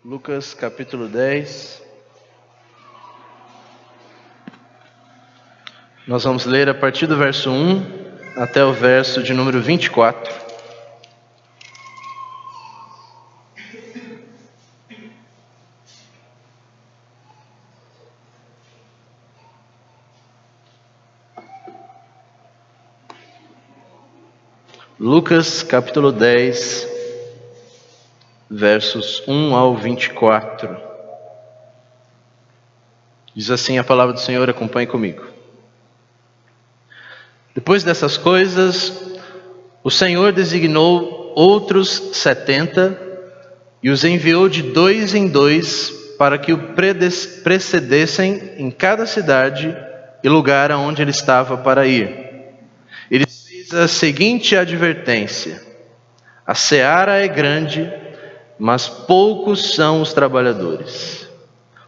Lucas capítulo 10. Nós vamos ler a partir do verso 1 até o verso de número 24. Lucas capítulo 10, versos 1 ao 24. Diz assim a palavra do Senhor, acompanhe comigo. Depois dessas coisas, o Senhor designou outros 70 e os enviou de 2 em 2 para que o precedessem em cada cidade e lugar aonde ele estava para ir. Ele fez a seguinte advertência: a seara é grande, mas poucos são os trabalhadores.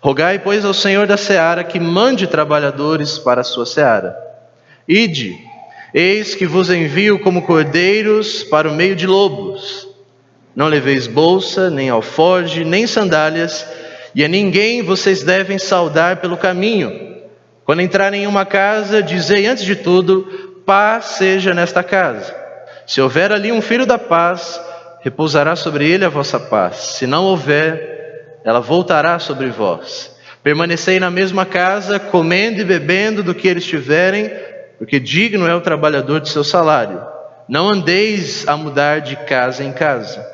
Rogai, pois, ao Senhor da seara que mande trabalhadores para a sua seara. Ide, eis que vos envio como cordeiros para o meio de lobos. Não leveis bolsa, nem alforje, nem sandálias, e a ninguém vocês devem saudar pelo caminho. Quando entrarem em uma casa, dizei antes de tudo: paz seja nesta casa. Se houver ali um filho da paz, repousará sobre ele a vossa paz. Se não houver, ela voltará sobre vós. Permanecei na mesma casa, comendo e bebendo do que eles tiverem, porque digno é o trabalhador de seu salário. Não andeis a mudar de casa em casa.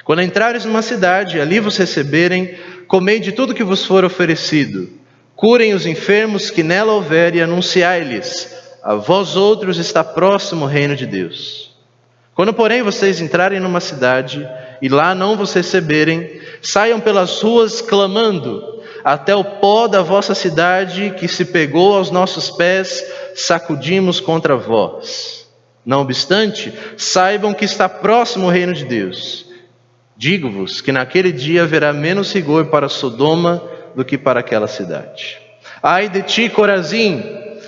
Quando entrares numa cidade, ali vos receberem, comei de tudo que vos for oferecido. Curem os enfermos que nela houver e anunciai-lhes: a vós outros está próximo o reino de Deus. Quando, porém, vocês entrarem numa cidade e lá não vos receberem, saiam pelas ruas clamando: até o pó da vossa cidade que se pegou aos nossos pés, sacudimos contra vós. Não obstante, saibam que está próximo o reino de Deus. Digo-vos que naquele dia haverá menos rigor para Sodoma do que para aquela cidade. Ai de ti, Corazim!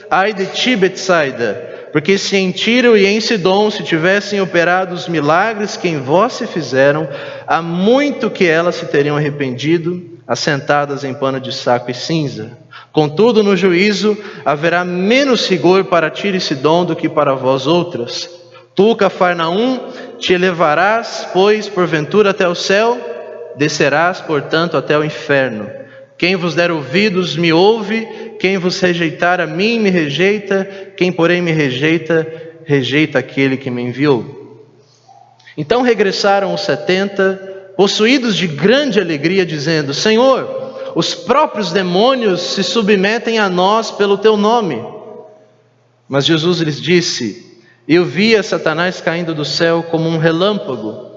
Ai de ti, Betsaida! Porque se em Tiro e em Sidom se tivessem operado os milagres que em vós se fizeram, há muito que elas se teriam arrependido, assentadas em pano de saco e cinza. Contudo, no juízo haverá menos rigor para Tiro e Sidom do que para vós outras. Tu, Cafarnaum, te elevarás, pois, porventura até o céu? Descerás, portanto, até o inferno. Quem vos der ouvidos, me ouve. Quem vos rejeitar a mim, me rejeita. Quem, porém, me rejeita, rejeita aquele que me enviou. Então regressaram os 70, possuídos de grande alegria, dizendo: Senhor, os próprios demônios se submetem a nós pelo teu nome. Mas Jesus lhes disse: eu vi a Satanás caindo do céu como um relâmpago.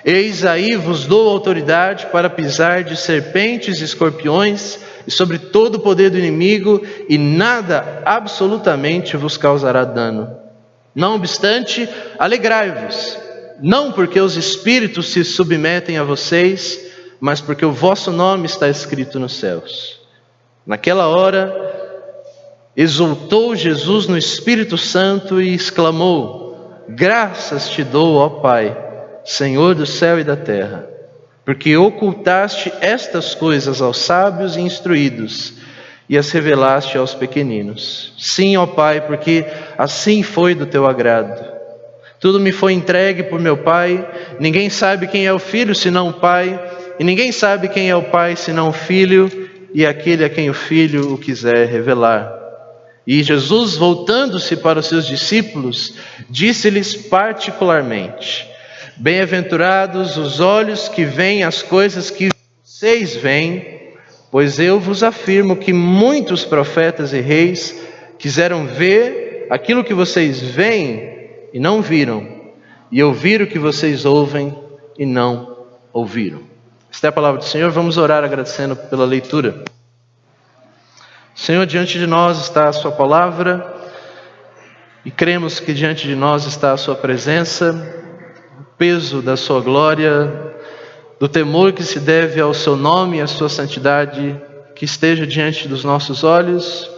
Eis aí vos dou autoridade para pisar de serpentes e escorpiões e sobre todo o poder do inimigo, e nada absolutamente vos causará dano. Não obstante, alegrai-vos, não porque os espíritos se submetem a vocês, mas porque o vosso nome está escrito nos céus. Naquela hora, exultou Jesus no Espírito Santo e exclamou: graças te dou, ó Pai, Senhor do céu e da terra, porque ocultaste estas coisas aos sábios e instruídos e as revelaste aos pequeninos. Sim, ó Pai, porque assim foi do teu agrado. Tudo me foi entregue por meu Pai. Ninguém sabe quem é o Filho senão o Pai, e ninguém sabe quem é o Pai senão o Filho, e aquele a quem o Filho o quiser revelar. E Jesus, voltando-se para os seus discípulos, disse-lhes particularmente: bem-aventurados os olhos que veem as coisas que vocês veem, pois eu vos afirmo que muitos profetas e reis quiseram ver aquilo que vocês veem e não viram, e ouvir o que vocês ouvem e não ouviram. Esta é a palavra do Senhor. Vamos orar agradecendo pela leitura. Senhor, diante de nós está a sua palavra, e cremos que diante de nós está a sua presença, o peso da sua glória, do temor que se deve ao seu nome e à sua santidade, que esteja diante dos nossos olhos,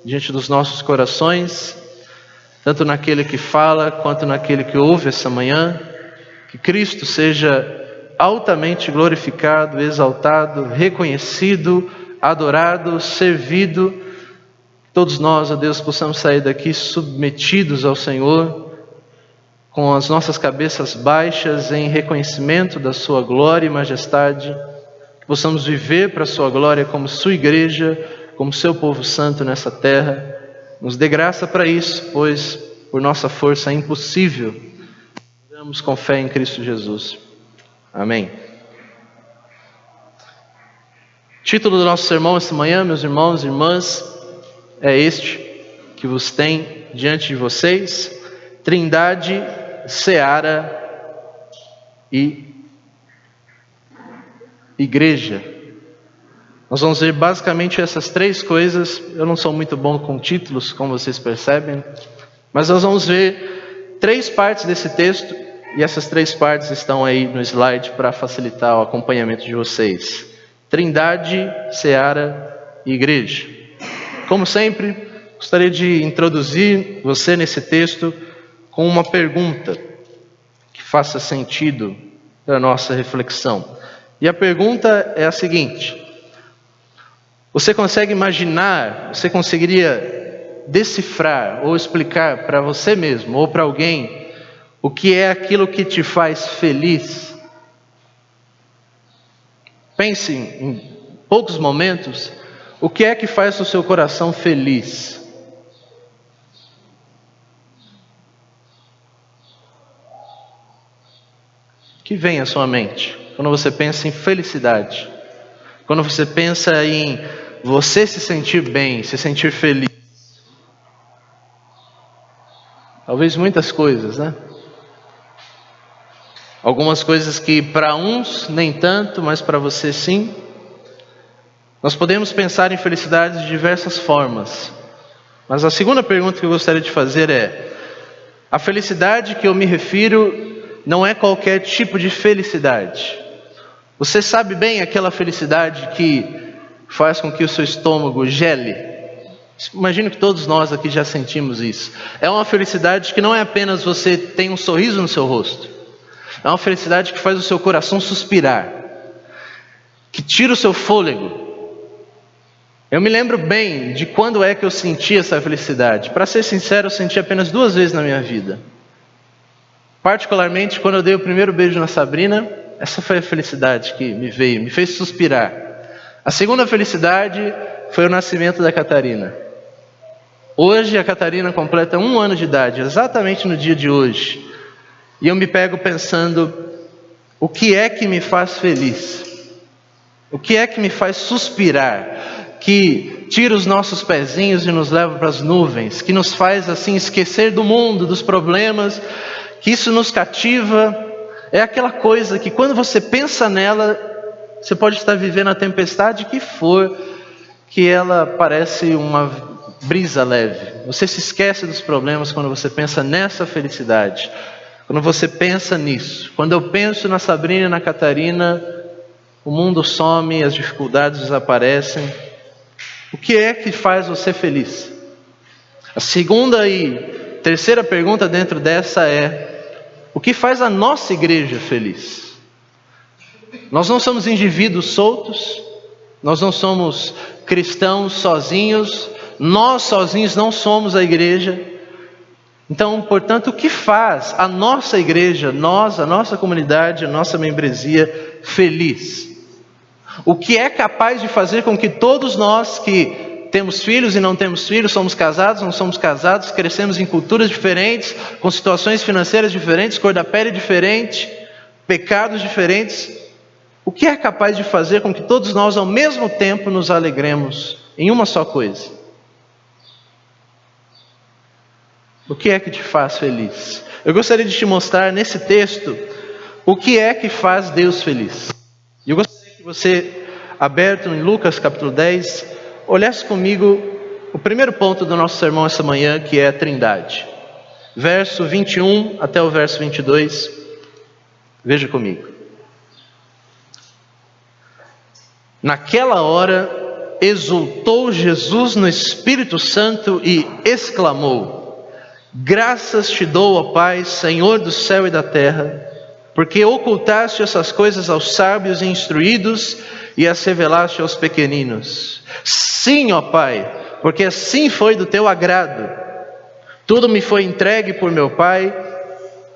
diante dos nossos corações, tanto naquele que fala quanto naquele que ouve essa manhã. Que Cristo seja altamente glorificado, exaltado, reconhecido, adorado, servido. Todos nós, ó Deus, possamos sair daqui submetidos ao Senhor, com as nossas cabeças baixas em reconhecimento da sua glória e majestade, que possamos viver para a sua glória como sua igreja, como seu povo santo nessa terra. Nos dê graça para isso, pois por nossa força é impossível. Oramos com fé em Cristo Jesus. Amém. O título do nosso sermão esta manhã, meus irmãos e irmãs, é este que vos tem diante de vocês: Trindade, Seara e Igreja. Nós vamos ver basicamente essas três coisas. Eu não sou muito bom com títulos, como vocês percebem, mas nós vamos ver três partes desse texto, e essas três partes estão aí no slide para facilitar o acompanhamento de vocês. Trindade, Seara e Igreja. Como sempre, gostaria de introduzir você nesse texto com uma pergunta que faça sentido para a nossa reflexão. E a pergunta é a seguinte: você consegue imaginar, você conseguiria decifrar ou explicar para você mesmo ou para alguém o que é aquilo que te faz feliz? Pense em poucos momentos, o que é que faz o seu coração feliz? O que vem à sua mente quando você pensa em felicidade? Quando você pensa em você se sentir bem, se sentir feliz? Talvez muitas coisas, né? Algumas coisas que para uns nem tanto, mas para você sim. Nós podemos pensar em felicidade de diversas formas. Mas a segunda pergunta que eu gostaria de fazer é: a felicidade que eu me refiro não é qualquer tipo de felicidade. Você sabe bem aquela felicidade que faz com que o seu estômago gele? Imagino que todos nós aqui já sentimos isso. É uma felicidade que não é apenas você tem um sorriso no seu rosto. É uma felicidade que faz o seu coração suspirar, que tira o seu fôlego. Eu me lembro bem de quando é que eu senti essa felicidade. Para ser sincero, eu senti apenas 2 vezes na minha vida. Particularmente quando eu dei o primeiro beijo na Sabrina, essa foi a felicidade que me veio, me fez suspirar. A segunda felicidade foi o nascimento da Catarina. Hoje a Catarina completa 1 ano de idade, exatamente no dia de hoje. E eu me pego pensando, o que é que me faz feliz? O que é que me faz suspirar? Que tira os nossos pezinhos e nos leva para as nuvens, que nos faz assim esquecer do mundo, dos problemas, que isso nos cativa. É aquela coisa que quando você pensa nela, você pode estar vivendo a tempestade que for, que ela parece uma brisa leve. Você se esquece dos problemas quando você pensa nessa felicidade. Quando você pensa nisso. Quando eu penso na Sabrina e na Catarina, o mundo some, as dificuldades desaparecem. O que é que faz você feliz? A segunda e terceira pergunta dentro dessa é: o que faz a nossa igreja feliz? Nós não somos indivíduos soltos, nós não somos cristãos sozinhos, nós sozinhos não somos a igreja. Então, portanto, o que faz a nossa igreja, nós, a nossa comunidade, a nossa membresia feliz? O que é capaz de fazer com que todos nós que temos filhos e não temos filhos, somos casados, não somos casados, crescemos em culturas diferentes, com situações financeiras diferentes, cor da pele diferente, pecados diferentes, o que é capaz de fazer com que todos nós ao mesmo tempo nos alegremos em uma só coisa? O que é que te faz feliz? Eu gostaria de te mostrar nesse texto o que é que faz Deus feliz. E eu gostaria que você, aberto em Lucas capítulo 10, olhasse comigo o primeiro ponto do nosso sermão essa manhã, que é a Trindade. Verso 21 até o verso 22. Veja comigo. Naquela hora, exultou Jesus no Espírito Santo e exclamou: graças te dou, ó Pai, Senhor do céu e da terra, porque ocultaste essas coisas aos sábios e instruídos e as revelaste aos pequeninos. Sim, ó Pai, porque assim foi do teu agrado. Tudo me foi entregue por meu Pai.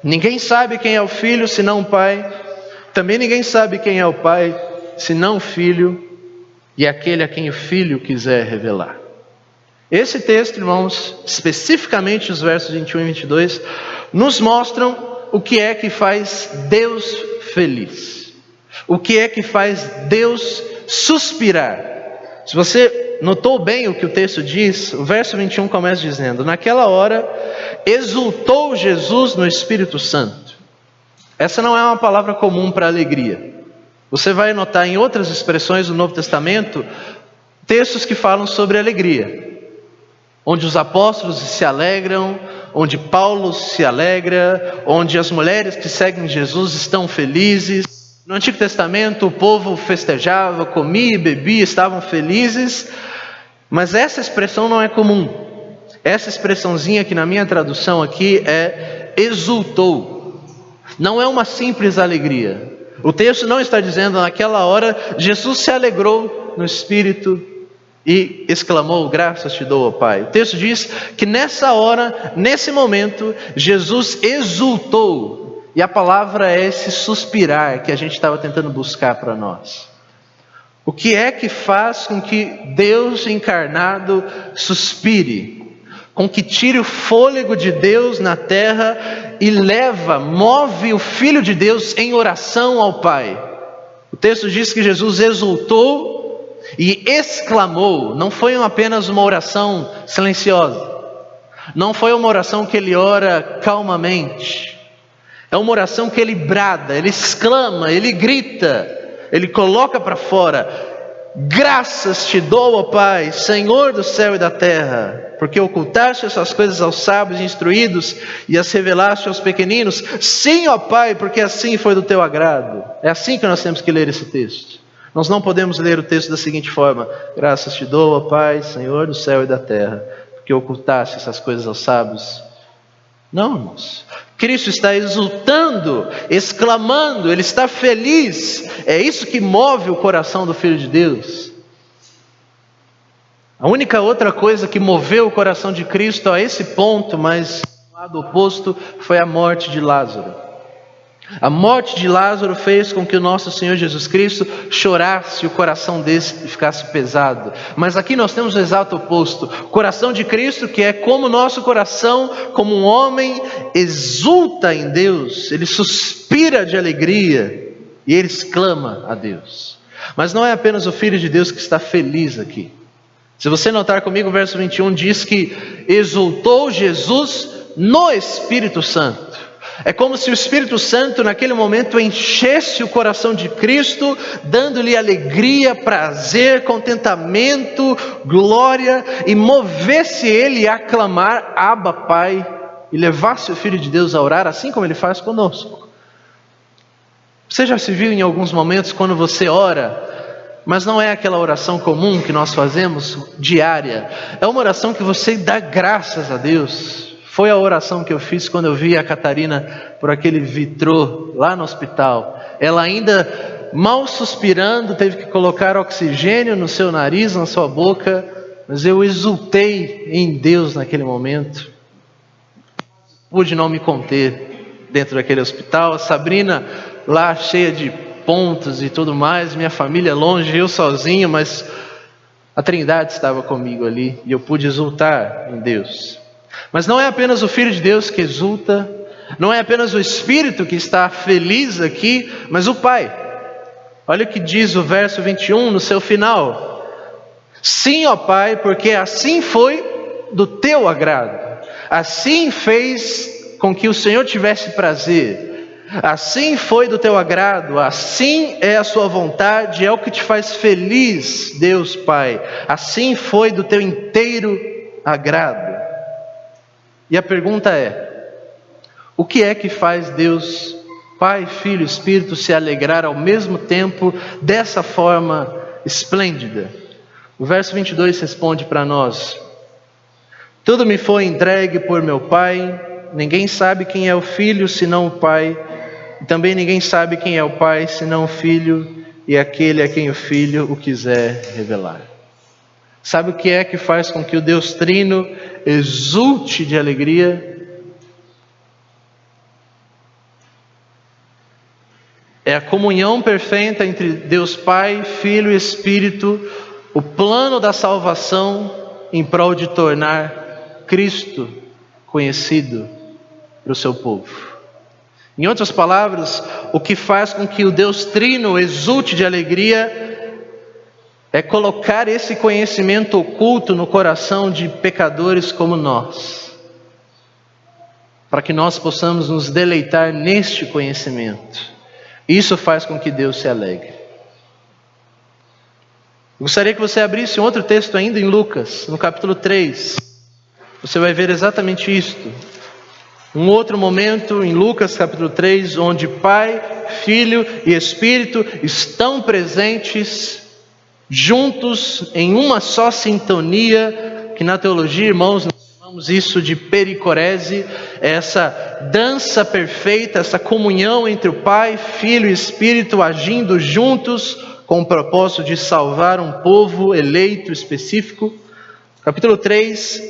Ninguém sabe quem é o Filho senão o Pai. Também ninguém sabe quem é o Pai senão o Filho e aquele a quem o Filho quiser revelar. Esse texto, irmãos, especificamente os versos 21 e 22, nos mostram o que é que faz Deus feliz. O que é que faz Deus suspirar. Se você notou bem o que o texto diz, o verso 21 começa dizendo: naquela hora exultou Jesus no Espírito Santo. Essa não é uma palavra comum para alegria. Você vai notar em outras expressões do Novo Testamento textos que falam sobre alegria, onde os apóstolos se alegram, onde Paulo se alegra, onde as mulheres que seguem Jesus estão felizes. No Antigo Testamento o povo festejava, comia e bebia, estavam felizes, mas essa expressão não é comum. Essa expressãozinha que na minha tradução aqui é exultou. Não é uma simples alegria. O texto não está dizendo naquela hora Jesus se alegrou no Espírito e exclamou: graças te dou, ó Pai. O texto diz que nessa hora, nesse momento, Jesus exultou. E a palavra é esse suspirar que a gente estava tentando buscar para nós. O que é que faz com que Deus encarnado suspire? Com que tire o fôlego de Deus na terra e move o Filho de Deus em oração ao Pai. O texto diz que Jesus exultou e exclamou. Não foi apenas uma oração silenciosa. Não foi uma oração que ele ora calmamente. É uma oração que ele brada, ele exclama, ele grita, ele coloca para fora: graças te dou, ó Pai, Senhor do céu e da terra, porque ocultaste essas coisas aos sábios e instruídos e as revelaste aos pequeninos. Sim, ó Pai, porque assim foi do teu agrado. É assim que nós temos que ler esse texto. Nós não podemos ler o texto da seguinte forma: graças te dou, ó Pai, Senhor do céu e da terra, porque ocultaste essas coisas aos sábios. Não, irmãos. Cristo está exultando, exclamando, Ele está feliz. É isso que move o coração do Filho de Deus. A única outra coisa que moveu o coração de Cristo a esse ponto, mas do lado oposto, foi a morte de Lázaro. A morte de Lázaro fez com que o nosso Senhor Jesus Cristo chorasse, o coração desse ficasse pesado. Mas aqui nós temos o exato oposto. O coração de Cristo, que é como o nosso coração, como um homem, exulta em Deus. Ele suspira de alegria e ele exclama a Deus. Mas não é apenas o Filho de Deus que está feliz aqui. Se você notar comigo, o verso 21 diz que exultou Jesus no Espírito Santo. É como se o Espírito Santo naquele momento enchesse o coração de Cristo, dando-lhe alegria, prazer, contentamento, glória, e movesse ele a clamar: Abba, Pai, e levasse o Filho de Deus a orar, assim como ele faz conosco. Você já se viu em alguns momentos quando você ora, mas não é aquela oração comum que nós fazemos, diária. É uma oração que você dá graças a Deus. Foi a oração que eu fiz quando eu vi a Catarina por aquele vitrô lá no hospital. Ela ainda mal suspirando, teve que colocar oxigênio no seu nariz, na sua boca. Mas eu exultei em Deus naquele momento. Pude não me conter dentro daquele hospital. A Sabrina lá cheia de pontos e tudo mais. Minha família longe, eu sozinho, mas a Trindade estava comigo ali. E eu pude exultar em Deus. Mas não é apenas o Filho de Deus que exulta, não é apenas o Espírito que está feliz aqui, mas o Pai. Olha o que diz o verso 21 no seu final: sim, ó Pai, porque assim foi do teu agrado, assim fez com que o Senhor tivesse prazer, assim foi do teu agrado, assim é a sua vontade, é o que te faz feliz, Deus Pai, assim foi do teu inteiro agrado. E a pergunta é: o que é que faz Deus, Pai, Filho, Espírito, se alegrar ao mesmo tempo dessa forma esplêndida? O verso 22 responde para nós: tudo me foi entregue por meu Pai, ninguém sabe quem é o Filho senão o Pai, E também ninguém sabe quem é o Pai, senão o Filho, e aquele a quem o Filho o quiser revelar. Sabe o que é que faz com que o Deus Trino exulte de alegria? É a comunhão perfeita entre Deus Pai, Filho e Espírito, o plano da salvação em prol de tornar Cristo conhecido para o seu povo. Em outras palavras, o que faz com que o Deus Trino exulte de alegria é colocar esse conhecimento oculto no coração de pecadores como nós, para que nós possamos nos deleitar neste conhecimento. Isso faz com que Deus se alegre. Gostaria que você abrisse um outro texto ainda em Lucas, no capítulo 3. Você vai ver exatamente isto. Um outro momento em Lucas capítulo 3, onde Pai, Filho e Espírito estão presentes, juntos em uma só sintonia, que na teologia, irmãos, nós chamamos isso de pericorese, essa dança perfeita, essa comunhão entre o Pai, Filho e Espírito agindo juntos com o propósito de salvar um povo eleito específico. Capítulo 3,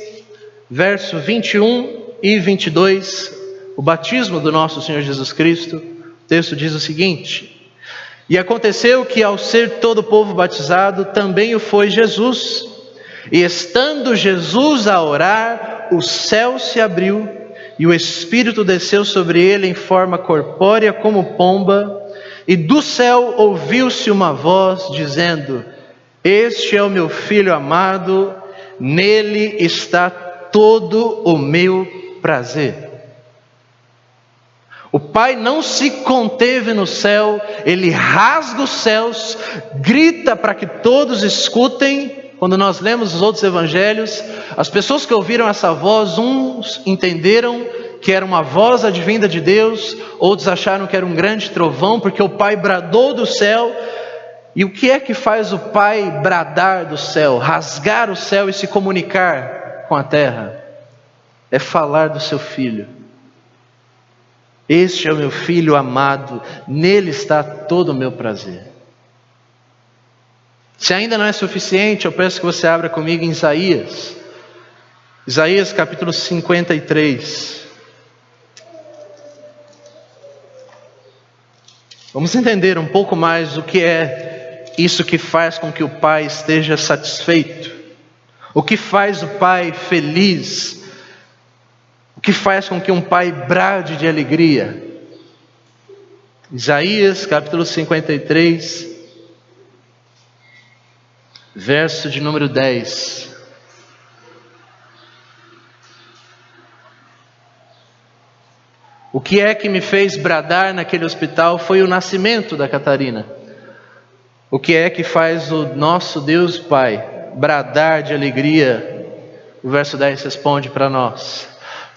verso 21 e 22, o batismo do nosso Senhor Jesus Cristo. O texto diz o seguinte: e aconteceu que ao ser todo o povo batizado, também o foi Jesus. E estando Jesus a orar, o céu se abriu, e o Espírito desceu sobre ele em forma corpórea como pomba, e do céu ouviu-se uma voz dizendo: este é o meu Filho amado, nele está todo o meu prazer. O Pai não se conteve no céu, Ele rasga os céus, grita para que todos escutem. Quando nós lemos os outros evangelhos, as pessoas que ouviram essa voz, uns entenderam que era uma voz advinda de Deus, outros acharam que era um grande trovão, porque o Pai bradou do céu. E o que é que faz o Pai bradar do céu, rasgar o céu e se comunicar com a terra? É falar do seu Filho. Este é o meu Filho amado, nele está todo o meu prazer. Se ainda não é suficiente, eu peço que você abra comigo em Isaías. Isaías capítulo 53. Vamos entender um pouco mais o que é isso que faz com que o Pai esteja satisfeito. O que faz o Pai feliz. O que faz com que um pai brade de alegria. Isaías capítulo 53, verso de número 10. O que é que me fez bradar naquele hospital foi o nascimento da Catarina. O que é que faz o nosso Deus Pai bradar de alegria? O verso 10 responde para nós: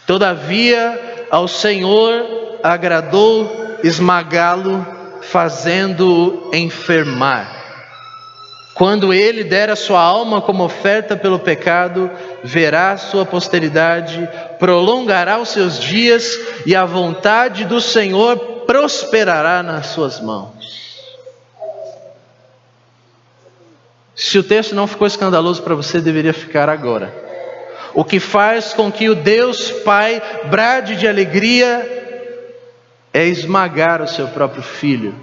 todavia ao Senhor agradou esmagá-lo, fazendo-o enfermar. Quando ele der a sua alma como oferta pelo pecado, verá a sua posteridade, prolongará os seus dias, e a vontade do Senhor prosperará nas suas mãos. Se o texto não ficou escandaloso para você, deveria ficar agora. O que faz com que o Deus Pai brade de alegria é esmagar o seu próprio Filho,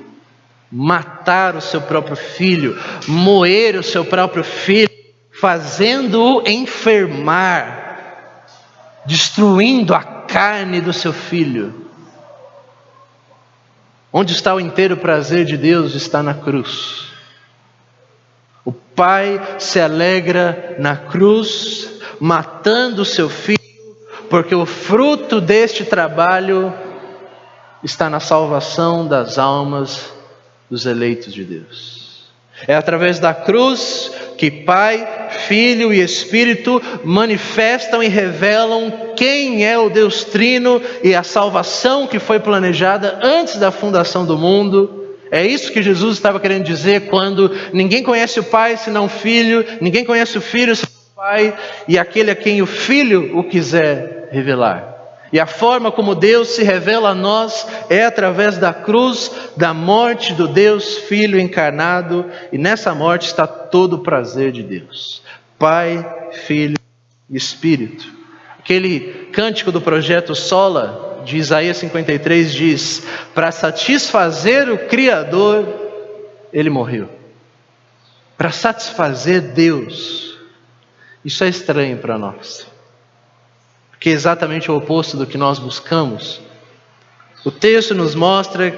matar o seu próprio Filho, moer o seu próprio Filho, fazendo-o enfermar, destruindo a carne do seu Filho. Onde está o inteiro prazer de Deus? Está na cruz. O Pai se alegra na cruz, matando o seu Filho, porque o fruto deste trabalho está na salvação das almas dos eleitos de Deus. É através da cruz que Pai, Filho e Espírito manifestam e revelam quem é o Deus Trino e a salvação que foi planejada antes da fundação do mundo. É isso que Jesus estava querendo dizer quando ninguém conhece o Pai senão o Filho, ninguém conhece o Filho senão o Pai, e aquele a quem o Filho o quiser revelar. E a forma como Deus se revela a nós é através da cruz, da morte do Deus Filho encarnado. E nessa morte está todo o prazer de Deus. Pai, Filho e Espírito. Aquele cântico do projeto Sola, de Isaías 53, diz: para satisfazer o Criador, Ele morreu. Para satisfazer Deus. Isso é estranho para nós. Que é exatamente o oposto do que nós buscamos. O texto nos mostra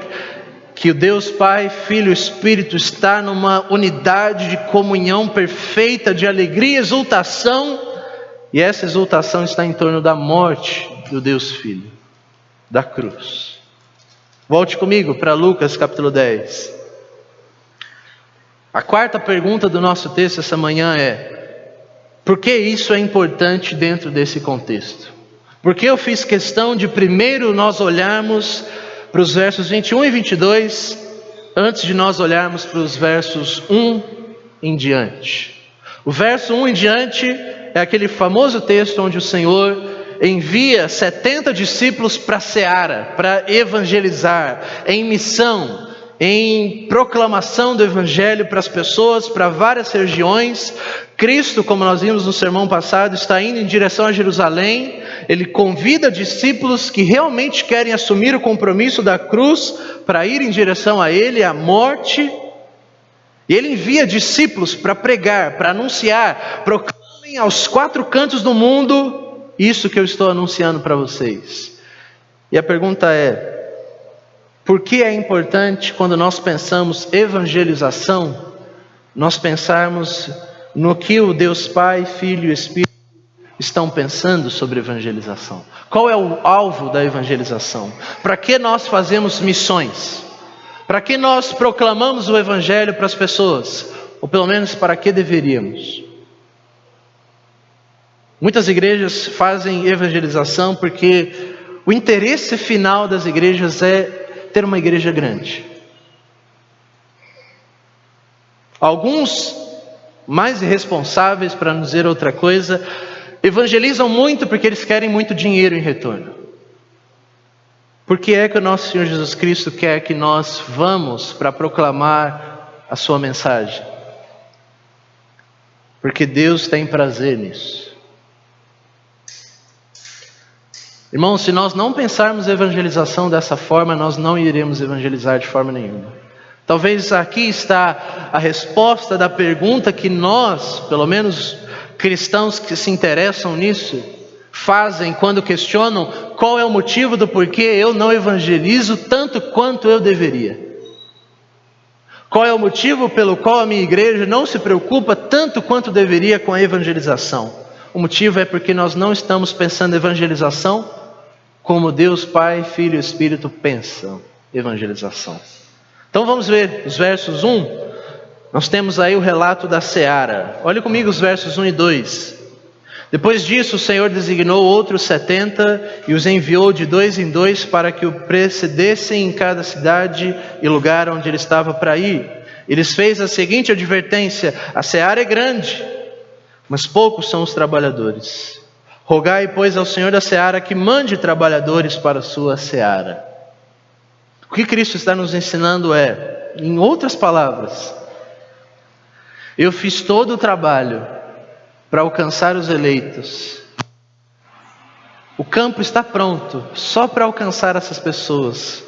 que o Deus Pai, Filho e Espírito está numa unidade de comunhão perfeita, de alegria e exultação, e essa exultação está em torno da morte do Deus Filho, da cruz. Volte comigo para Lucas capítulo 10. A quarta pergunta do nosso texto essa manhã é: por que isso é importante dentro desse contexto? Porque eu fiz questão de primeiro nós olharmos para os versos 21 e 22, antes de nós olharmos para os versos 1 em diante. O verso 1 em diante é aquele famoso texto onde o Senhor envia 70 discípulos para a seara, para evangelizar, em missão, em proclamação do Evangelho para as pessoas, para várias regiões. Cristo, como nós vimos no sermão passado, está indo em direção a Jerusalém. Ele convida discípulos que realmente querem assumir o compromisso da cruz para ir em direção a Ele, à morte. E Ele envia discípulos para pregar, para anunciar: proclamem aos 4 cantos do mundo isso que eu estou anunciando para vocês. E a pergunta é: por que é importante, quando nós pensamos evangelização, nós pensarmos no que o Deus Pai, Filho e Espírito estão pensando sobre evangelização? Qual é o alvo da evangelização? Para que nós fazemos missões? Para que nós proclamamos o Evangelho para as pessoas? Ou pelo menos para que deveríamos? Muitas igrejas fazem evangelização porque o interesse final das igrejas é ter uma igreja grande. Alguns, mais irresponsáveis, para não dizer outra coisa, evangelizam muito porque eles querem muito dinheiro em retorno. Por que é que o nosso Senhor Jesus Cristo quer que nós vamos para proclamar a sua mensagem? Porque Deus tem prazer nisso. Irmãos, se nós não pensarmos evangelização dessa forma, nós não iremos evangelizar de forma nenhuma. Talvez aqui está a resposta da pergunta que nós, pelo menos cristãos que se interessam nisso, fazem quando questionam qual é o motivo do porquê eu não evangelizo tanto quanto eu deveria. Qual é o motivo pelo qual a minha igreja não se preocupa tanto quanto deveria com a evangelização? O motivo é porque nós não estamos pensando evangelização como Deus Pai, Filho e Espírito pensam evangelização. Então vamos ver os versos 1. Nós temos aí o relato da seara. Olhe comigo os versos 1 e 2. Depois disso, o Senhor designou outros 70 e os enviou de 2 em 2 para que o precedessem em cada cidade e lugar onde ele estava para ir. Eles fez a seguinte advertência: a seara é grande, mas poucos são os trabalhadores. Rogai, pois, ao Senhor da seara que mande trabalhadores para a sua seara. O que Cristo está nos ensinando é, em outras palavras, eu fiz todo o trabalho para alcançar os eleitos. O campo está pronto só para alcançar essas pessoas,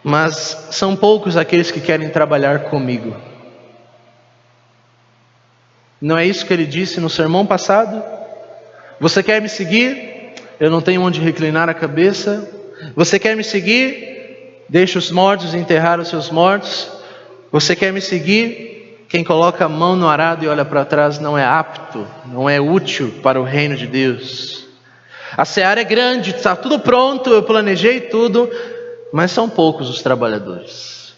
mas são poucos aqueles que querem trabalhar comigo. Não é isso que ele disse no sermão passado? Você quer me seguir? Eu não tenho onde reclinar a cabeça. Você quer me seguir? Deixa os mortos enterrar os seus mortos. Você quer me seguir? Quem coloca a mão no arado e olha para trás não é apto, não é útil para o reino de Deus. A seara é grande, está tudo pronto, eu planejei tudo, mas são poucos os trabalhadores.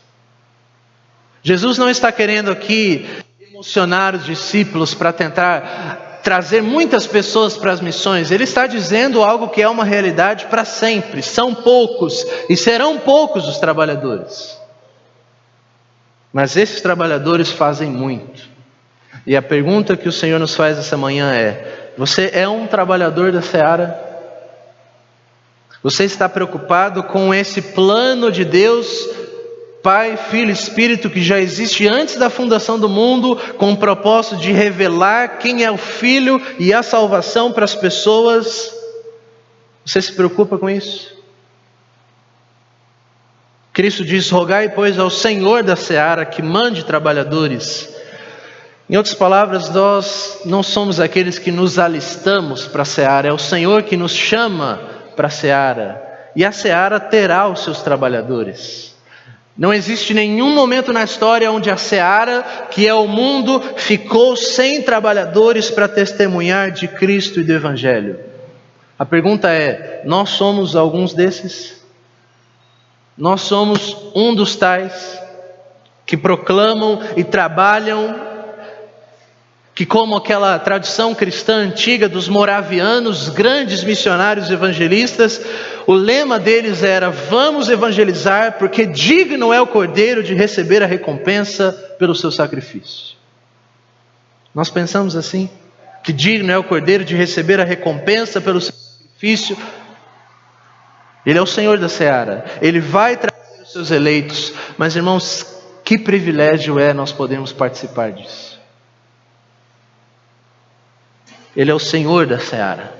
Jesus não está querendo aqui emocionar os discípulos para tentar trazer muitas pessoas para as missões. Ele está dizendo algo que é uma realidade para sempre. São poucos e serão poucos os trabalhadores. Mas esses trabalhadores fazem muito. E a pergunta que o Senhor nos faz essa manhã é: você é um trabalhador da seara? Você está preocupado com esse plano de Deus, Pai, Filho e Espírito, que já existe antes da fundação do mundo, com o propósito de revelar quem é o Filho e a salvação para as pessoas? Você se preocupa com isso? Cristo diz: rogai, pois, ao Senhor da seara que mande trabalhadores. Em outras palavras, nós não somos aqueles que nos alistamos para a seara, é o Senhor que nos chama para a seara, e a seara terá os seus trabalhadores. Não existe nenhum momento na história onde a seara, que é o mundo, ficou sem trabalhadores para testemunhar de Cristo e do Evangelho. A pergunta é: nós somos alguns desses? Nós somos um dos tais que proclamam e trabalham, que, como aquela tradição cristã antiga dos moravianos, grandes missionários evangelistas, o lema deles era: vamos evangelizar, porque digno é o Cordeiro de receber a recompensa pelo seu sacrifício. Nós pensamos assim, que digno é o Cordeiro de receber a recompensa pelo seu sacrifício. Ele é o Senhor da seara, Ele vai trazer os seus eleitos. Mas, irmãos, que privilégio é nós podermos participar disso. Ele é o Senhor da seara,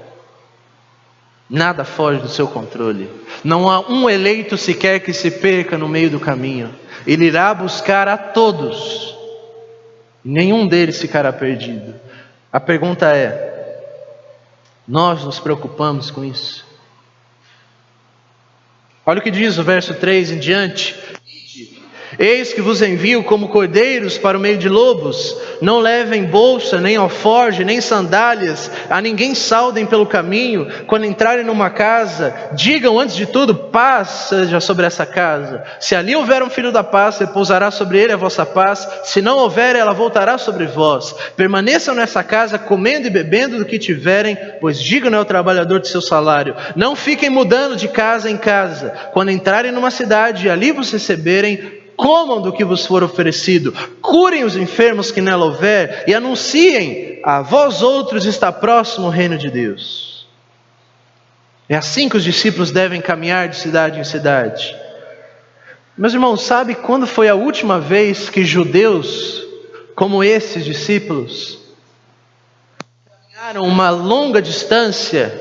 nada foge do seu controle. Não há um eleito sequer que se perca no meio do caminho. Ele irá buscar a todos, nenhum deles ficará perdido. A pergunta é: nós nos preocupamos com isso? Olha o que diz o verso 3 em diante: eis que vos envio como cordeiros para o meio de lobos. Não levem bolsa, nem alforje, nem sandálias, a ninguém saudem pelo caminho. Quando entrarem numa casa, digam antes de tudo: paz seja sobre essa casa. Se ali houver um filho da paz, repousará sobre ele a vossa paz. Se não houver, ela voltará sobre vós. Permaneçam nessa casa, comendo e bebendo do que tiverem, pois digno é o trabalhador de seu salário. Não fiquem mudando de casa em casa. Quando entrarem numa cidade e ali vos receberem, comam do que vos for oferecido, curem os enfermos que nela houver, e anunciem: a vós outros está próximo o reino de Deus. É assim que os discípulos devem caminhar de cidade em cidade. Meus irmãos, sabe quando foi a última vez que judeus, como esses discípulos, caminharam uma longa distância,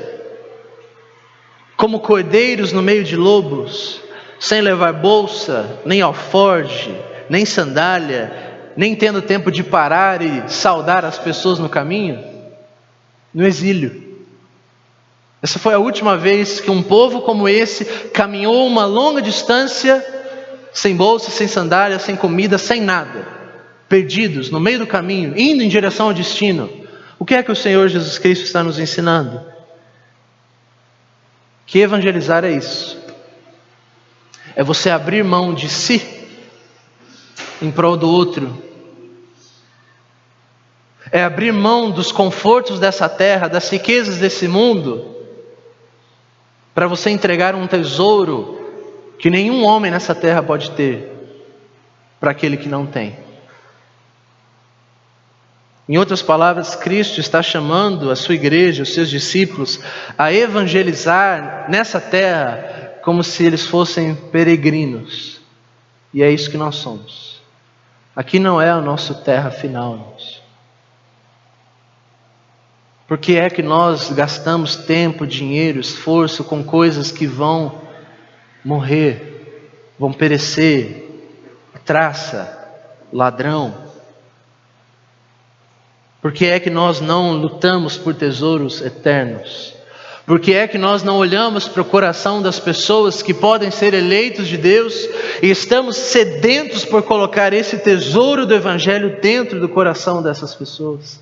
como cordeiros no meio de lobos, sem levar bolsa, nem alforje, nem sandália, nem tendo tempo de parar e saudar as pessoas no caminho? No exílio. Essa foi a última vez que um povo como esse caminhou uma longa distância, sem bolsa, sem sandália, sem comida, sem nada, perdidos no meio do caminho, indo em direção ao destino. O que é que o Senhor Jesus Cristo está nos ensinando? Que evangelizar é isso. É você abrir mão de si em prol do outro. É abrir mão dos confortos dessa terra, das riquezas desse mundo, para você entregar um tesouro que nenhum homem nessa terra pode ter, para aquele que não tem. Em outras palavras, Cristo está chamando a sua igreja, os seus discípulos, a evangelizar nessa terra como se eles fossem peregrinos. E é isso que nós somos. Aqui não é a nossa terra final, irmãos. Por que é que nós gastamos tempo, dinheiro, esforço com coisas que vão morrer, vão perecer? Traça, ladrão. Por que é que nós não lutamos por tesouros eternos? Por que é que nós não olhamos para o coração das pessoas que podem ser eleitos de Deus e estamos sedentos por colocar esse tesouro do Evangelho dentro do coração dessas pessoas?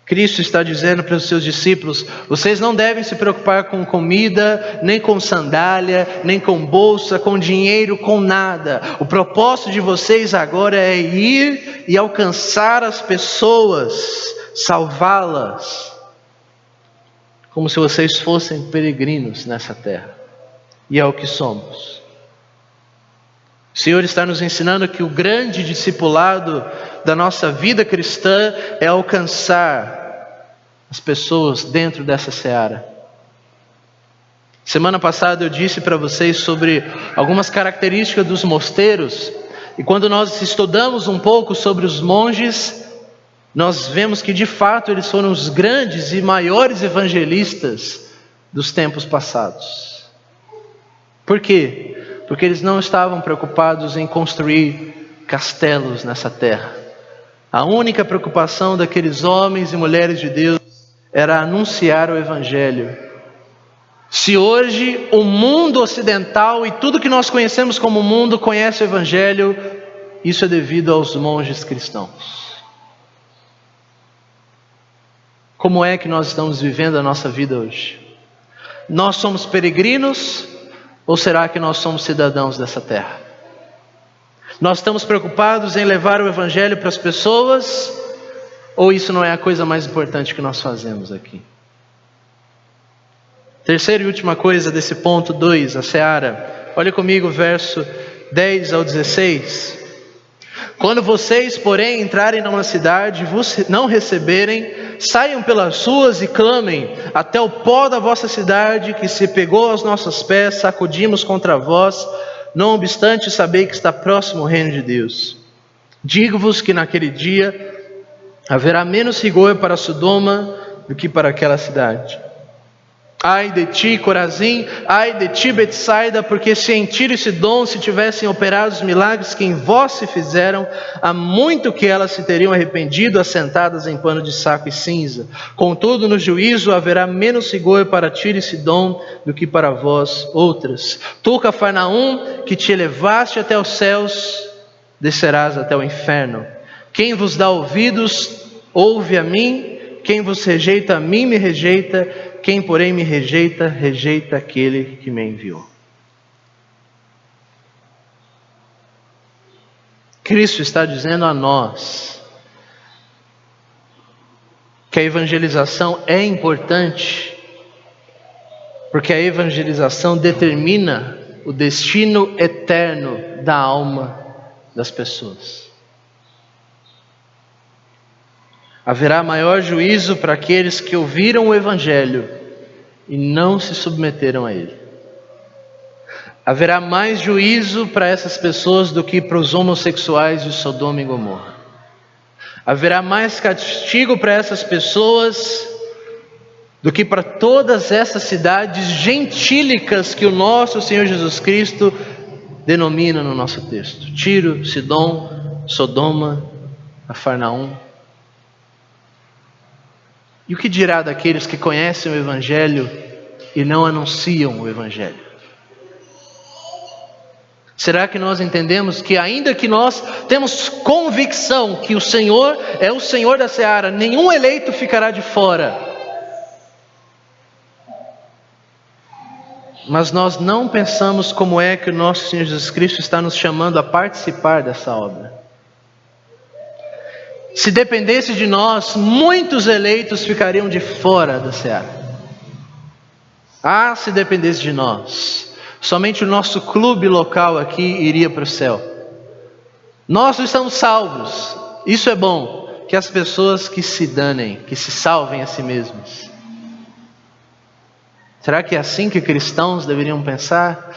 Cristo está dizendo para os seus discípulos: vocês não devem se preocupar com comida, nem com sandália, nem com bolsa, com dinheiro, com nada. O propósito de vocês agora é ir e alcançar as pessoas, salvá-las, como se vocês fossem peregrinos nessa terra. E é o que somos. O Senhor está nos ensinando que o grande discipulado da nossa vida cristã é alcançar as pessoas dentro dessa seara. Semana passada eu disse para vocês sobre algumas características dos mosteiros, e quando nós estudamos um pouco sobre os monges, nós vemos que de fato eles foram os grandes e maiores evangelistas dos tempos passados. Por quê? Porque eles não estavam preocupados em construir castelos nessa terra. A única preocupação daqueles homens e mulheres de Deus era anunciar o Evangelho. Se hoje o mundo ocidental e tudo que nós conhecemos como mundo conhece o Evangelho, isso é devido aos monges cristãos. Como é que nós estamos vivendo a nossa vida hoje? Nós somos peregrinos ou será que nós somos cidadãos dessa terra? Nós estamos preocupados em levar o Evangelho para as pessoas ou isso não é a coisa mais importante que nós fazemos aqui? Terceira e última coisa desse ponto 2, a seara. Olha comigo o verso 10 ao 16. Quando vocês, porém, entrarem numa cidade e vos não receberem, saiam pelas ruas e clamem até o pó da vossa cidade, que se pegou aos nossos pés, sacudimos contra vós, não obstante sabei que está próximo o reino de Deus. Digo-vos que naquele dia haverá menos rigor para Sodoma do que para aquela cidade. Ai de ti, Corazim, ai de ti, Betsaida, porque se em Tiro e Sidom se tivessem operado os milagres que em vós se fizeram, há muito que elas se teriam arrependido, assentadas em pano de saco e cinza. Contudo, no juízo haverá menos rigor para Tiro e Sidom do que para vós outras. Tu, Cafarnaum, que te elevaste até os céus, descerás até o inferno. Quem vos dá ouvidos, ouve a mim. Quem vos rejeita a mim, me rejeita. Quem, porém, me rejeita, rejeita aquele que me enviou. Cristo está dizendo a nós que a evangelização é importante, porque a evangelização determina o destino eterno da alma das pessoas. Haverá maior juízo para aqueles que ouviram o Evangelho e não se submeteram a ele. Haverá mais juízo para essas pessoas do que para os homossexuais de Sodoma e Gomorra. Haverá mais castigo para essas pessoas do que para todas essas cidades gentílicas que o nosso Senhor Jesus Cristo denomina no nosso texto. Tiro, Sidom, Sodoma, Cafarnaum. E o que dirá daqueles que conhecem o Evangelho e não anunciam o Evangelho? Será que nós entendemos que ainda que nós temos convicção que o Senhor é o Senhor da seara, nenhum eleito ficará de fora? Mas nós não pensamos como é que o nosso Senhor Jesus Cristo está nos chamando a participar dessa obra. Se dependesse de nós, muitos eleitos ficariam de fora da seara. Se dependesse de nós, somente o nosso clube local aqui iria para o céu. Nós estamos salvos, isso é bom, que as pessoas que se danem, que se salvem a si mesmas. Será que é assim que cristãos deveriam pensar?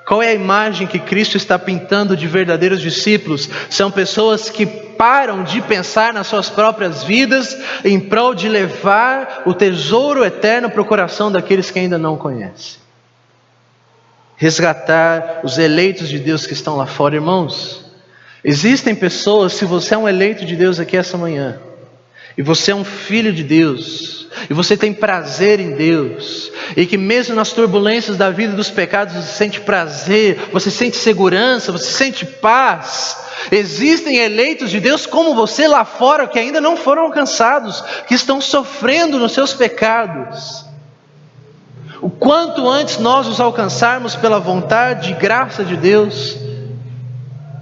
Qual é a imagem que Cristo está pintando de verdadeiros discípulos? São pessoas que param de pensar nas suas próprias vidas em prol de levar o tesouro eterno para o coração daqueles que ainda não conhecem. Resgatar os eleitos de Deus que estão lá fora. Irmãos, existem pessoas, se você é um eleito de Deus aqui essa manhã, e você é um filho de Deus, e você tem prazer em Deus, e que mesmo nas turbulências da vida dos pecados você sente prazer, você sente segurança, você sente paz. Existem eleitos de Deus como você lá fora que ainda não foram alcançados, que estão sofrendo nos seus pecados. O quanto antes nós os alcançarmos pela vontade e graça de Deus,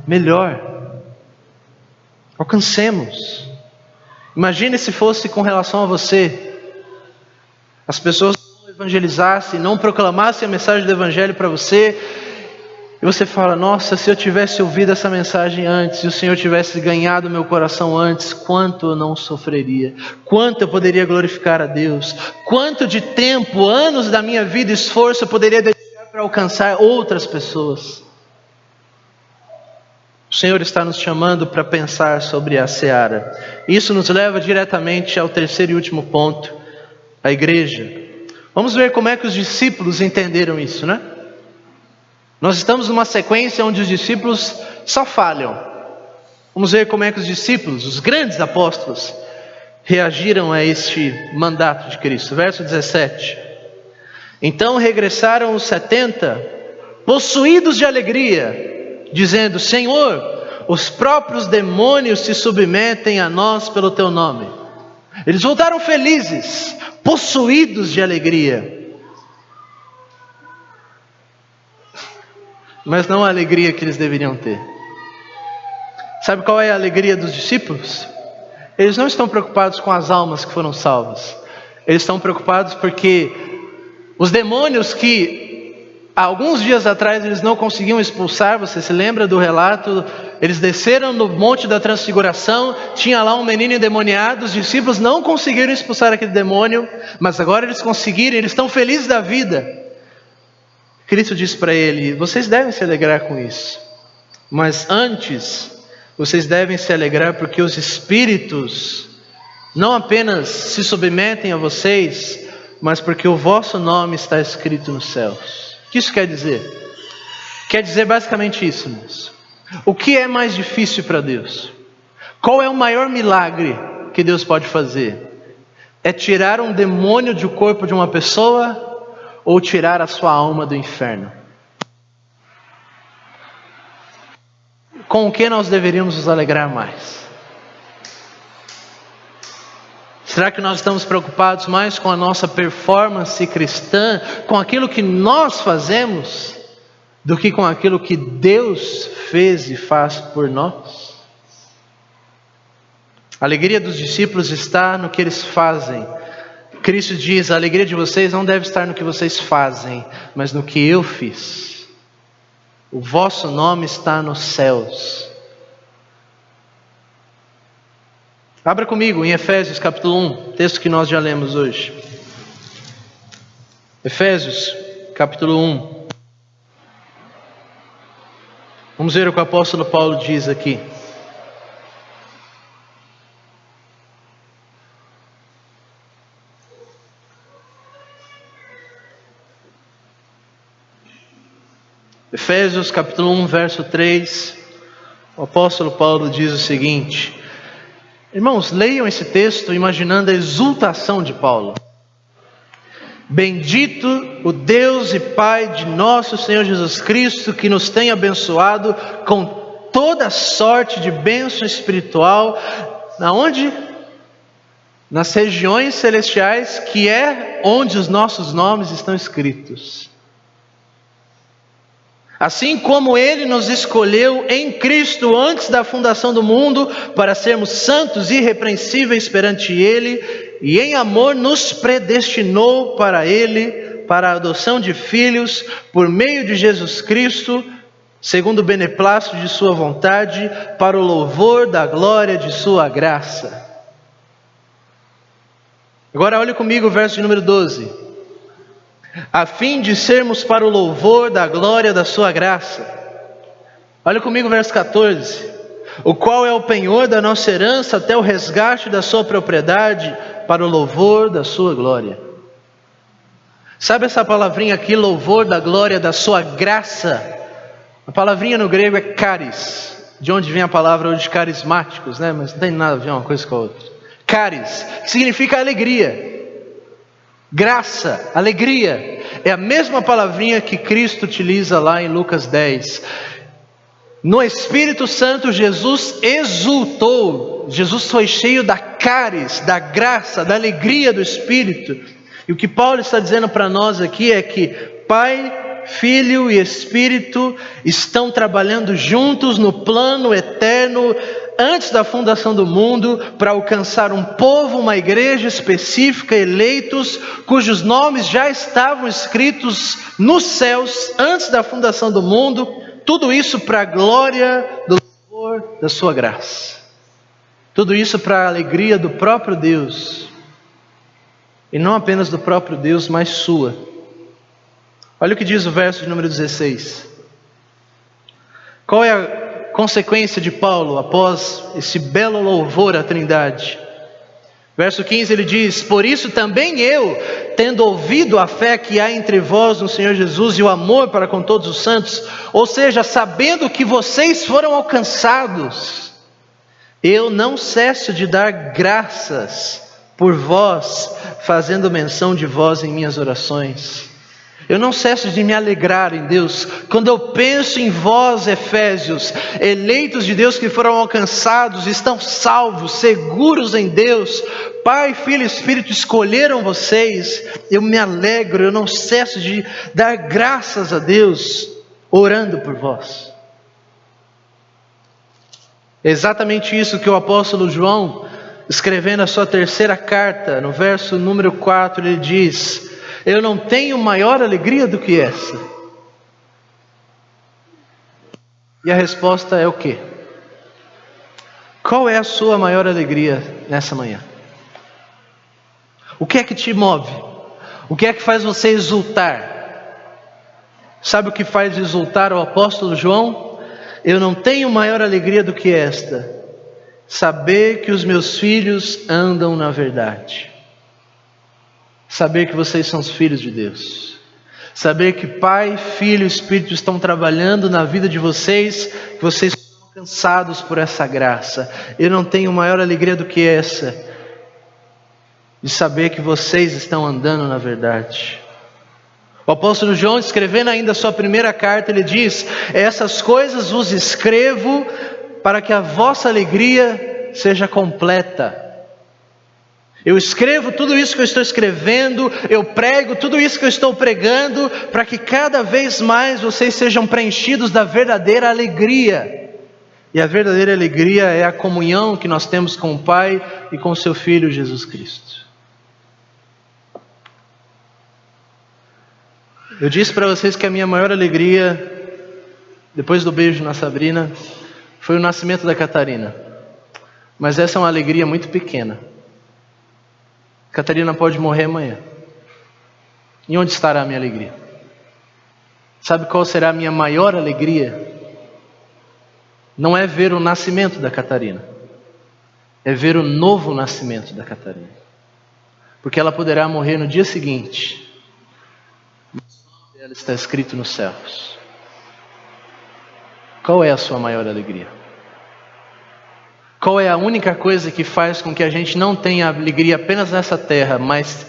melhor. Alcancemos. Imagine se fosse com relação a você. As pessoas não evangelizassem, não proclamassem a mensagem do Evangelho para você, E você fala: nossa, se eu tivesse ouvido essa mensagem antes, se o Senhor tivesse ganhado meu coração antes, quanto eu não sofreria, quanto eu poderia glorificar a Deus, quanto de tempo, anos da minha vida e esforço eu poderia dedicar para alcançar outras pessoas. O Senhor está nos chamando para pensar sobre a seara. Isso nos leva diretamente ao terceiro e último ponto, a igreja. Vamos ver como é que os discípulos entenderam isso, né? Nós estamos numa sequência onde os discípulos só falham. Vamos ver como é que os discípulos, os grandes apóstolos, reagiram a este mandato de Cristo. Verso 17. Então regressaram os 70, possuídos de alegria, dizendo: Senhor, os próprios demônios se submetem a nós pelo teu nome. Eles voltaram felizes, possuídos de alegria. Mas não a alegria que eles deveriam ter. Sabe qual é a alegria dos discípulos? Eles não estão preocupados com as almas que foram salvas. Eles estão preocupados porque os demônios que alguns dias atrás eles não conseguiam expulsar, você se lembra do relato? Eles desceram no monte da transfiguração, tinha lá um menino endemoniado, os discípulos não conseguiram expulsar aquele demônio, mas agora eles conseguiram, eles estão felizes da vida. Cristo disse para ele: vocês devem se alegrar com isso, mas antes vocês devem se alegrar porque os espíritos não apenas se submetem a vocês, mas porque o vosso nome está escrito nos céus. O que isso quer dizer? Quer dizer basicamente isso, irmãos. O que é mais difícil para Deus? Qual é o maior milagre que Deus pode fazer? É tirar um demônio do corpo de uma pessoa ou tirar a sua alma do inferno? Com o que nós deveríamos nos alegrar mais? Será que nós estamos preocupados mais com a nossa performance cristã, com aquilo que nós fazemos, do que com aquilo que Deus fez e faz por nós? A alegria dos discípulos está no que eles fazem. Cristo diz: a alegria de vocês não deve estar no que vocês fazem, mas no que eu fiz. O vosso nome está nos céus. Abra comigo em Efésios capítulo 1, texto que nós já lemos hoje. Efésios capítulo 1. Vamos ver o que o apóstolo Paulo diz aqui. Efésios capítulo 1, verso 3, o apóstolo Paulo diz o seguinte. Irmãos, leiam esse texto imaginando a exultação de Paulo. Bendito o Deus e Pai de nosso Senhor Jesus Cristo, que nos tem abençoado com toda sorte de bênção espiritual. Aonde? Nas regiões celestiais, que é onde os nossos nomes estão escritos. Assim como Ele nos escolheu em Cristo antes da fundação do mundo, para sermos santos e irrepreensíveis perante Ele, e em amor nos predestinou para Ele, para a adoção de filhos, por meio de Jesus Cristo, segundo o beneplácito de Sua vontade, para o louvor da glória de Sua graça. Agora olhe comigo o verso de número 12. A fim de sermos para o louvor da glória da sua graça. Olha comigo o verso 14. O qual é o penhor da nossa herança até o resgate da sua propriedade, para o louvor da sua glória. Sabe essa palavrinha aqui, louvor da glória da sua graça? A palavrinha no grego é charis, de onde vem a palavra hoje carismáticos, né? Mas não tem nada a ver uma coisa com a outra. Charis, que significa alegria. Graça, alegria, é a mesma palavrinha que Cristo utiliza lá em Lucas 10. No Espírito Santo, Jesus exultou, Jesus foi cheio da caris, da graça, da alegria do Espírito. E o que Paulo está dizendo para nós aqui é que Pai, Filho e Espírito estão trabalhando juntos no plano eterno, antes da fundação do mundo, para alcançar um povo, uma igreja específica, eleitos, cujos nomes já estavam escritos nos céus, antes da fundação do mundo, Tudo isso para a glória do louvor da sua graça. Tudo isso para a alegria do próprio Deus. E não apenas do próprio Deus, mas sua. Olha o que diz o verso de número 16. Qual é a consequência de Paulo após esse belo louvor à Trindade? Verso 15 ele diz: por isso também eu, tendo ouvido a fé que há entre vós no Senhor Jesus e o amor para com todos os santos, ou seja, sabendo que vocês foram alcançados, eu não cesso de dar graças por vós, fazendo menção de vós em minhas orações. Eu não cesso de me alegrar em Deus, quando eu penso em vós, Efésios, eleitos de Deus que foram alcançados, estão salvos, seguros em Deus. Pai, Filho e Espírito escolheram vocês. Eu me alegro, eu não cesso de dar graças a Deus, orando por vós. É exatamente isso que o apóstolo João, escrevendo a sua terceira carta, no verso número 4, ele diz: eu não tenho maior alegria do que essa. E a resposta é o quê? Qual é a sua maior alegria nessa manhã? O que é que te move? O que é que faz você exultar? Sabe o que faz exultar o apóstolo João? Eu não tenho maior alegria do que esta: saber que os meus filhos andam na verdade. Saber que vocês são os filhos de Deus. Saber que Pai, Filho e Espírito estão trabalhando na vida de vocês, que vocês são alcançados por essa graça. Eu não tenho maior alegria do que essa, de saber que vocês estão andando na verdade. O apóstolo João, escrevendo ainda a sua primeira carta, ele diz: essas coisas vos escrevo para que a vossa alegria seja completa. Eu escrevo tudo isso que eu estou escrevendo, eu prego tudo isso que eu estou pregando, para que cada vez mais vocês sejam preenchidos da verdadeira alegria. E a verdadeira alegria é a comunhão que nós temos com o Pai e com o seu Filho Jesus Cristo. Eu disse para vocês que a minha maior alegria, depois do beijo na Sabrina, foi o nascimento da Catarina. Mas essa é uma alegria muito pequena. Catarina pode morrer amanhã. E onde estará a minha alegria? Sabe qual será a minha maior alegria? Não é ver o nascimento da Catarina, é ver o novo nascimento da Catarina. Porque ela poderá morrer no dia seguinte, mas o nome dela está escrito nos céus. Qual é a sua maior alegria? Qual é a única coisa que faz com que a gente não tenha alegria apenas nessa terra, mas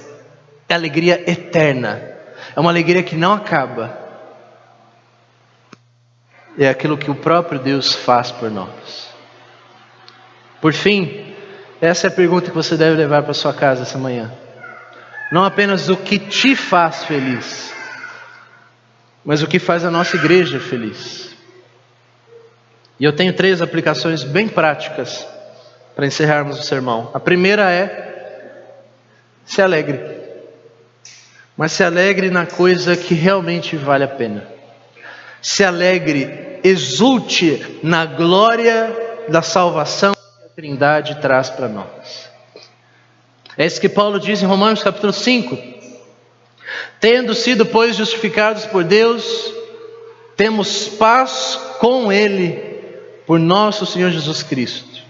é alegria eterna? É uma alegria que não acaba. É aquilo que o próprio Deus faz por nós. Por fim, essa é a pergunta que você deve levar para sua casa essa manhã. Não apenas o que te faz feliz, mas o que faz a nossa igreja feliz. E eu tenho 3 aplicações bem práticas para encerrarmos o sermão. A primeira é: se alegre. Mas se alegre na coisa que realmente vale a pena. Se alegre, exulte na glória da salvação que a Trindade traz para nós. É isso que Paulo diz em Romanos capítulo 5. Tendo sido, pois, justificados por Deus, temos paz com Ele, por nosso Senhor Jesus Cristo.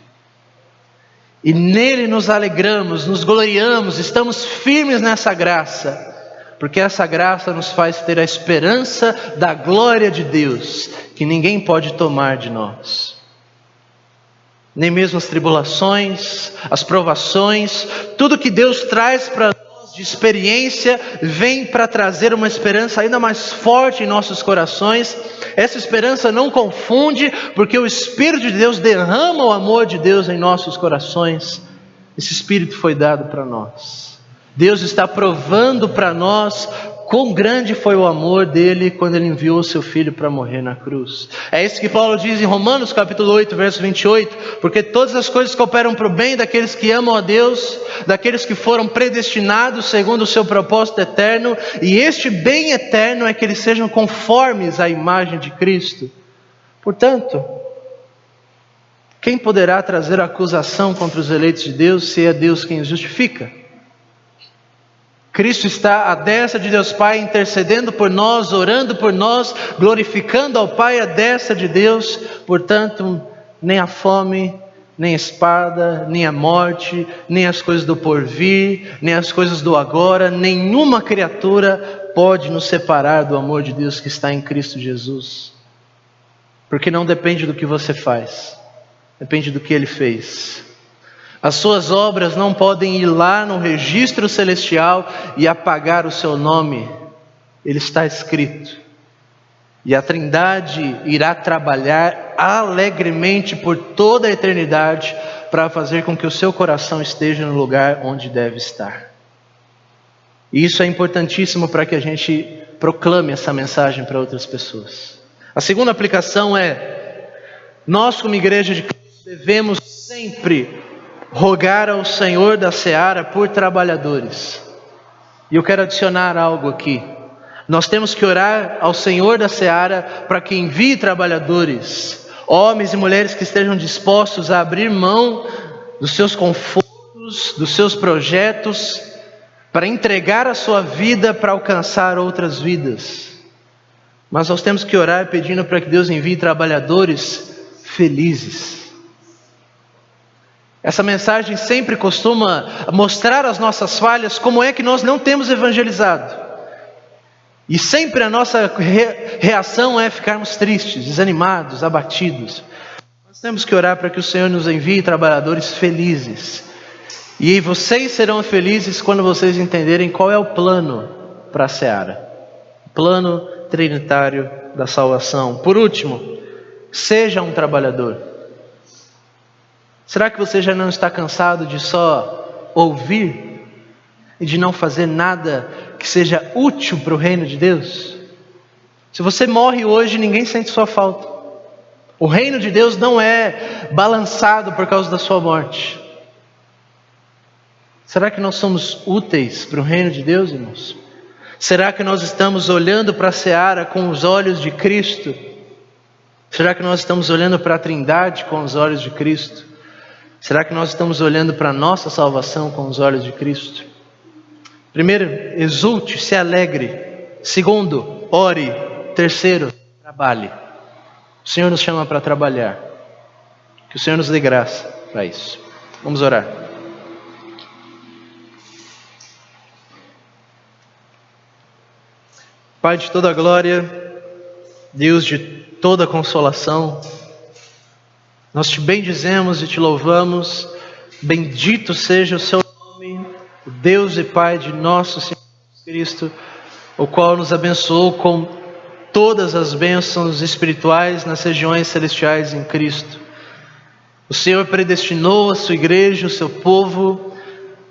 E nele nos alegramos, nos gloriamos, estamos firmes nessa graça, porque essa graça nos faz ter a esperança da glória de Deus, que ninguém pode tomar de nós. Nem mesmo as tribulações, as provações, tudo que Deus traz para nós de experiência, vem para trazer uma esperança ainda mais forte em nossos corações. Essa esperança não confunde, porque o Espírito de Deus derrama o amor de Deus em nossos corações. Esse Espírito foi dado para nós. Deus está provando para nós quão grande foi o amor dele quando ele enviou o seu Filho para morrer na cruz. É isso que Paulo diz em Romanos capítulo 8, verso 28, porque todas as coisas cooperam para o bem daqueles que amam a Deus, daqueles que foram predestinados segundo o seu propósito eterno, e este bem eterno é que eles sejam conformes à imagem de Cristo. Portanto, quem poderá trazer acusação contra os eleitos de Deus, se é Deus quem os justifica? Cristo está à destra de Deus Pai, intercedendo por nós, orando por nós, glorificando ao Pai à destra de Deus. Portanto, nem a fome, nem a espada, nem a morte, nem as coisas do porvir, nem as coisas do agora, nenhuma criatura pode nos separar do amor de Deus que está em Cristo Jesus. Porque não depende do que você faz, depende do que Ele fez. As suas obras não podem ir lá no registro celestial e apagar o seu nome. Ele está escrito. E a Trindade irá trabalhar alegremente por toda a eternidade para fazer com que o seu coração esteja no lugar onde deve estar. E isso é importantíssimo para que a gente proclame essa mensagem para outras pessoas. A segunda aplicação é: nós como igreja de Cristo devemos sempre rogar ao Senhor da seara por trabalhadores. E eu quero adicionar algo aqui. Nós temos que orar ao Senhor da seara para que envie trabalhadores, homens e mulheres que estejam dispostos a abrir mão dos seus confortos, dos seus projetos, para entregar a sua vida para alcançar outras vidas. Mas nós temos que orar pedindo para que Deus envie trabalhadores felizes. Essa mensagem sempre costuma mostrar as nossas falhas, como é que nós não temos evangelizado. E sempre a nossa reação é ficarmos tristes, desanimados, abatidos. Nós temos que orar para que o Senhor nos envie trabalhadores felizes. E vocês serão felizes quando vocês entenderem qual é o plano para a seara. O plano trinitário da salvação. Por último, seja um trabalhador. Será que você já não está cansado de só ouvir e de não fazer nada que seja útil para o reino de Deus? Se você morre hoje, ninguém sente sua falta. O reino de Deus não é balançado por causa da sua morte. Será que nós somos úteis para o reino de Deus, irmãos? Será que nós estamos olhando para a seara com os olhos de Cristo? Será que nós estamos olhando para a Trindade com os olhos de Cristo? Será que nós estamos olhando para a nossa salvação com os olhos de Cristo? Primeiro, exulte, se alegre. Segundo, ore. Terceiro, trabalhe. O Senhor nos chama para trabalhar. Que o Senhor nos dê graça para isso. Vamos orar. Pai de toda glória, Deus de toda consolação, nós te bendizemos e te louvamos. Bendito seja o seu nome, o Deus e Pai de nosso Senhor Jesus Cristo, o qual nos abençoou com todas as bênçãos espirituais nas regiões celestiais em Cristo. O Senhor predestinou a sua igreja, o seu povo,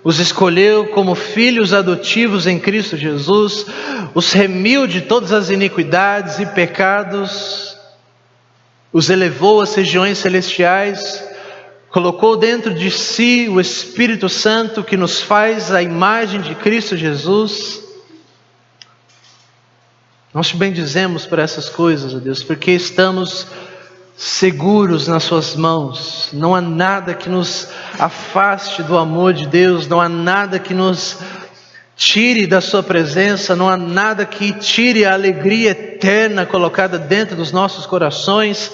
os escolheu como filhos adotivos em Cristo Jesus, os remiu de todas as iniquidades e pecados, os elevou às regiões celestiais, colocou dentro de si o Espírito Santo que nos faz a imagem de Cristo Jesus. Nós te bendizemos por essas coisas, ó Deus, porque estamos seguros nas suas mãos. Não há nada que nos afaste do amor de Deus, não há nada que nos tire da sua presença, não há nada que tire a alegria eterna colocada dentro dos nossos corações,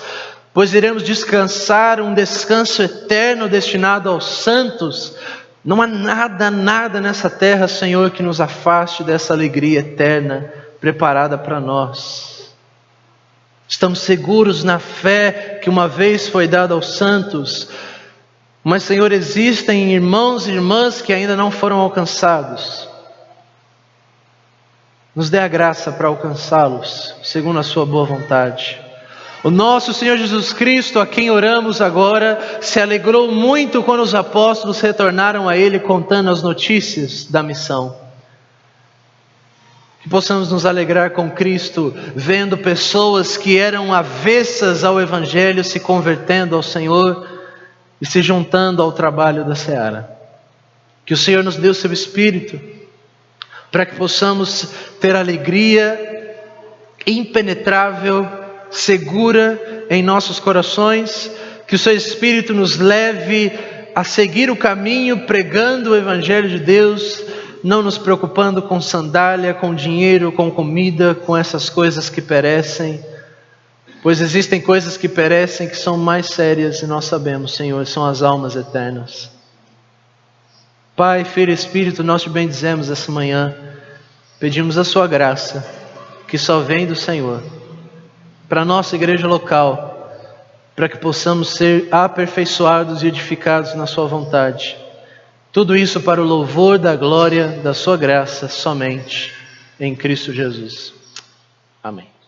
pois iremos descansar um descanso eterno destinado aos santos. Não há nada nessa terra, Senhor, que nos afaste dessa alegria eterna preparada para nós. Estamos seguros na fé que uma vez foi dada aos santos, mas, Senhor, existem irmãos e irmãs que ainda não foram alcançados. Nos dê a graça para alcançá-los, segundo a sua boa vontade. O nosso Senhor Jesus Cristo, a quem oramos agora, se alegrou muito quando os apóstolos retornaram a Ele contando as notícias da missão. Que possamos nos alegrar com Cristo, vendo pessoas que eram avessas ao Evangelho se convertendo ao Senhor e se juntando ao trabalho da seara. Que o Senhor nos dê o seu Espírito, para que possamos ter alegria impenetrável segura em nossos corações, que o Seu Espírito nos leve a seguir o caminho pregando o Evangelho de Deus, não nos preocupando com sandália, com dinheiro, com comida, com essas coisas que perecem, pois existem coisas que perecem que são mais sérias e nós sabemos, Senhor, são as almas eternas. Pai, Filho e Espírito, nós te bendizemos essa manhã, pedimos a Sua graça, que só vem do Senhor, para a nossa igreja local, para que possamos ser aperfeiçoados e edificados na Sua vontade. Tudo isso para o louvor da glória da Sua graça, somente em Cristo Jesus. Amém.